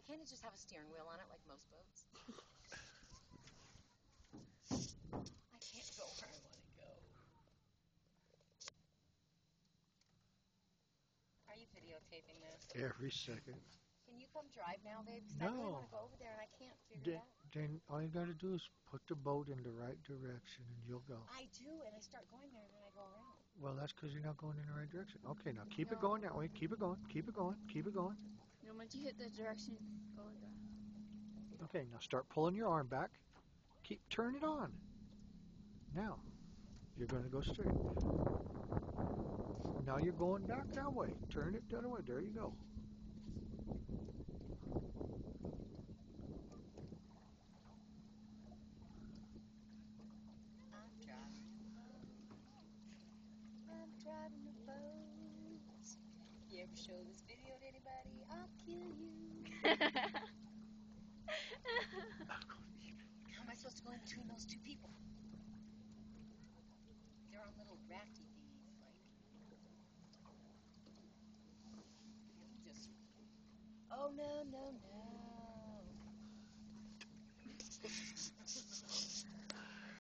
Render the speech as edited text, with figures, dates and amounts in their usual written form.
Can't it just have a steering wheel on it like most boats? I can't go where I want to go. Are you videotaping this? Every second. Can you come drive now, babe? Because I really No. want to go over there and I can't figure it out. Then all you got to do is put the boat in the right direction and you'll go. I do, and I start going there and then I go around. Well, that's because you're not going in the right direction. Okay, now keep it No. going that way. Keep it going. Keep it going. Keep it going. You know, once you hit that direction, go like that. Okay, now start pulling your arm back. Turn it on. Now, you're going to go straight. Now you're going back that way. Turn it the other way. There you go. I'm driving a boat. You ever show this video to anybody? I'll kill you. How am I supposed to go in between those two people? They're on little rafty thingies, like. Let me just. Oh no, no, no.